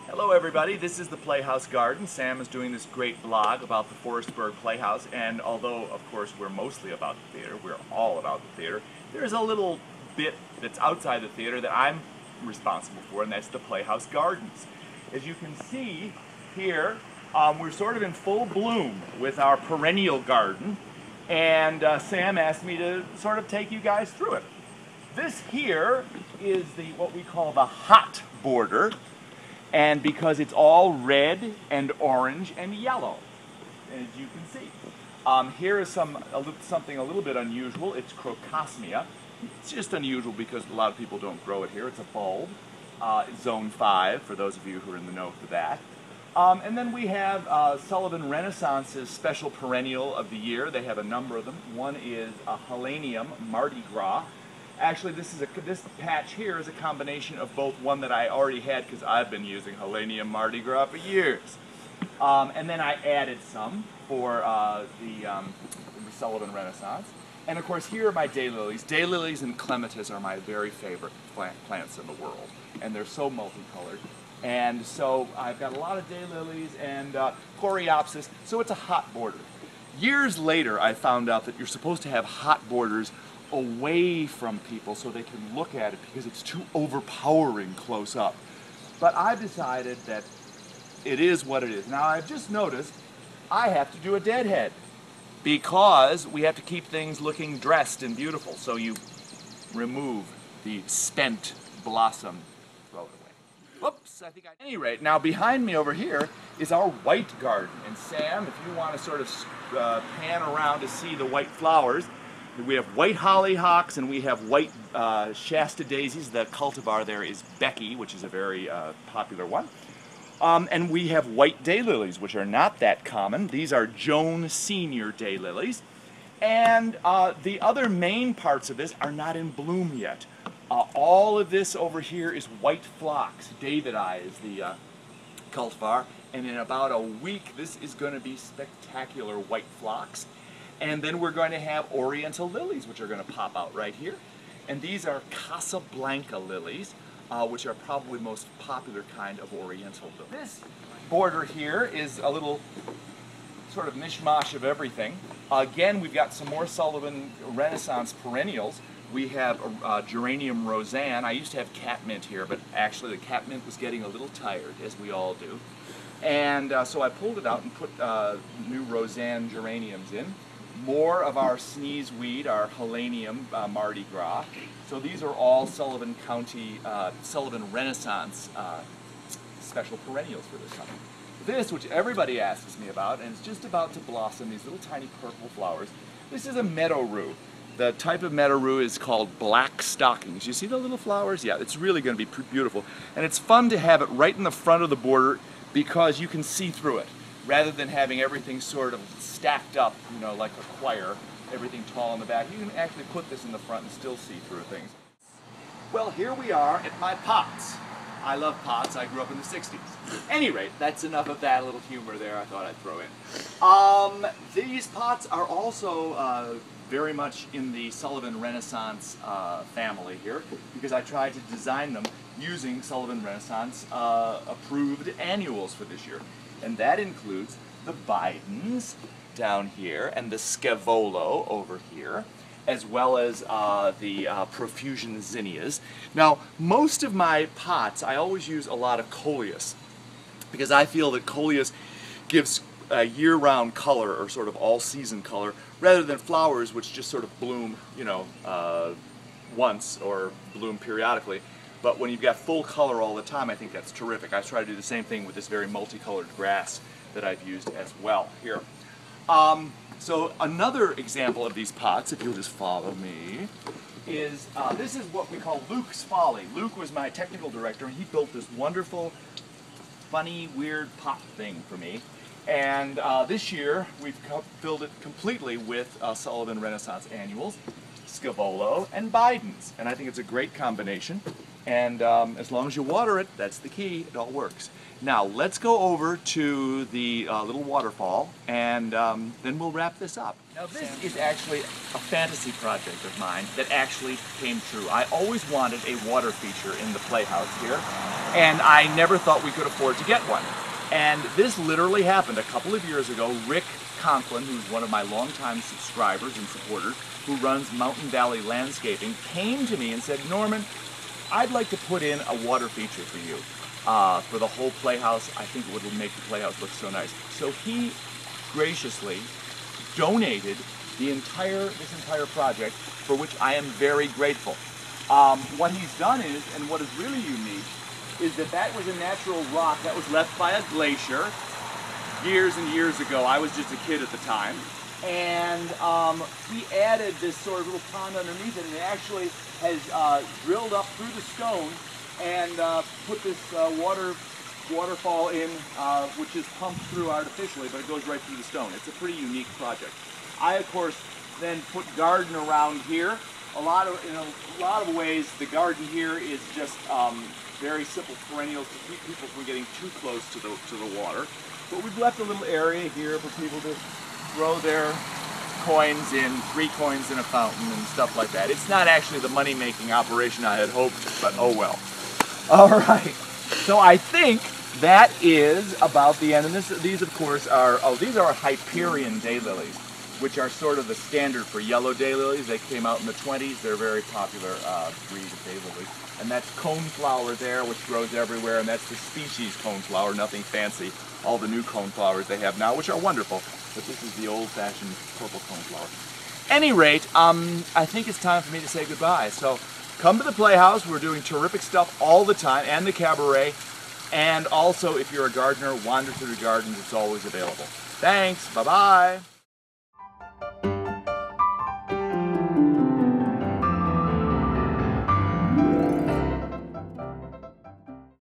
Hello everybody, this is the Playhouse Garden. Sam is doing this great blog about the Forestburgh Playhouse, and although of course we're mostly about the theater, we're all about the theater, there's a little bit that's outside the theater that I'm responsible for, and that's the Playhouse Gardens. As you can see here, we're sort of in full bloom with our perennial garden, and Sam asked me to sort of take you guys through it. This here is what we call the hot border. And because it's all red and orange and yellow, as you can see. Here is something a little bit unusual. It's crocosmia. It's just unusual because a lot of people don't grow it here. It's a bulb. It's zone 5, for those of you who are in the know for that. And then we have Sullivan Renaissance's special perennial of the year. They have a number of them. One is a Helenium Mardi Gras. Actually, this patch here is a combination of both one that I already had because I've been using Helenium Mardi Gras for years. And then I added some for the Sullivan Renaissance. And of course, here are my daylilies. Daylilies and clematis are my very favorite plants in the world. And they're so multicolored. And so I've got a lot of daylilies and coreopsis, so it's a hot border. Years later, I found out that you're supposed to have hot borders away from people so they can look at it because it's too overpowering close up. But I've decided that it is what it is. Now I've just noticed I have to do a deadhead because we have to keep things looking dressed and beautiful. So you remove the spent blossom, throw it away. Whoops, I think at any rate, now behind me over here is our white garden. And Sam, if you want to sort of pan around to see the white flowers, we have white hollyhocks and we have white Shasta daisies. The cultivar there is Becky, which is a very popular one. And we have white daylilies, which are not that common. These are Joan Senior daylilies. And the other main parts of this are not in bloom yet. All of this over here is white phlox. Davidii is the cultivar. And in about a week, this is going to be spectacular white phlox. And then we're going to have oriental lilies, which are going to pop out right here. And these are Casablanca lilies, which are probably the most popular kind of oriental lily. This border here is a little sort of mishmash of everything. Again, we've got some more Sullivan Renaissance perennials. We have Geranium Roseanne. I used to have catmint here, but actually the catmint was getting a little tired, as we all do. And so I pulled it out and put new Roseanne geraniums in. More of our sneezeweed, our Helenium Mardi Gras. So these are all Sullivan County, Sullivan Renaissance special perennials for this summer. This, which everybody asks me about, and it's just about to blossom, these little tiny purple flowers. This is a meadow rue. The type of meadow rue is called black stockings. You see the little flowers? Yeah, it's really going to be beautiful. And it's fun to have it right in the front of the border because you can see through it, rather than having everything sort of stacked up, you know, like a choir, everything tall in the back. You can actually put this in the front and still see through things. Well, here we are at my pots. I love pots. I grew up in the 60s. At any rate, that's enough of that little humor there I thought I'd throw in. These pots are also very much in the Sullivan Renaissance family here, because I tried to design them using Sullivan Renaissance approved annuals for this year. And that includes the Bidens down here and the Scavolo over here, as well as the Profusion zinnias. Now, most of my pots, I always use a lot of coleus because I feel that coleus gives a year-round color, or sort of all-season color, rather than flowers which just sort of bloom, you know, once or bloom periodically. But when you've got full color all the time, I think that's terrific. I try to do the same thing with this very multicolored grass that I've used as well here. So another example of these pots, if you'll just follow me, is this is what we call Luke's Folly. Luke was my technical director, and he built this wonderful, funny, weird pot thing for me. And this year, we've filled it completely with Sullivan Renaissance annuals, Scavolo, and Bidens. And I think it's a great combination. And as long as you water it, that's the key, it all works. Now let's go over to the little waterfall, and then we'll wrap this up. Now this is actually a fantasy project of mine that actually came true. I always wanted a water feature in the playhouse here, and I never thought we could afford to get one. And this literally happened a couple of years ago. Rick Conklin, who's one of my longtime subscribers and supporters, who runs Mountain Valley Landscaping, came to me and said, Norman, I'd like to put in a water feature for you. For the whole playhouse. I think it would make the playhouse look so nice. So he graciously donated this entire project, for which I am very grateful. What he's done is, and what is really unique, is that was a natural rock that was left by a glacier years and years ago. I was just a kid at the time. And he added this sort of little pond underneath it, and it actually has drilled up through the stone and put this waterfall in, which is pumped through artificially, but it goes right through the stone. It's a pretty unique project. I, of course, then put garden around here. In a lot of ways, the garden here is just very simple perennials to keep people from getting too close to the water. But we've left a little area here for people to throw their coins in, 3 coins in a fountain and stuff like that. It's not actually the money-making operation I had hoped, but oh well. All right, so I think that is about the end. And these, of course, are Hyperion daylilies, which are sort of the standard for yellow daylilies. They came out in the 20s. They're a very popular breed of daylilies. And that's coneflower there, which grows everywhere, and that's the species coneflower, nothing fancy. All the new coneflowers they have now, which are wonderful, but this is the old-fashioned purple coneflower. Any rate, I think it's time for me to say goodbye. So come to the Playhouse. We're doing terrific stuff all the time, and the cabaret. And also, if you're a gardener, wander through the gardens. It's always available. Thanks. Bye-bye.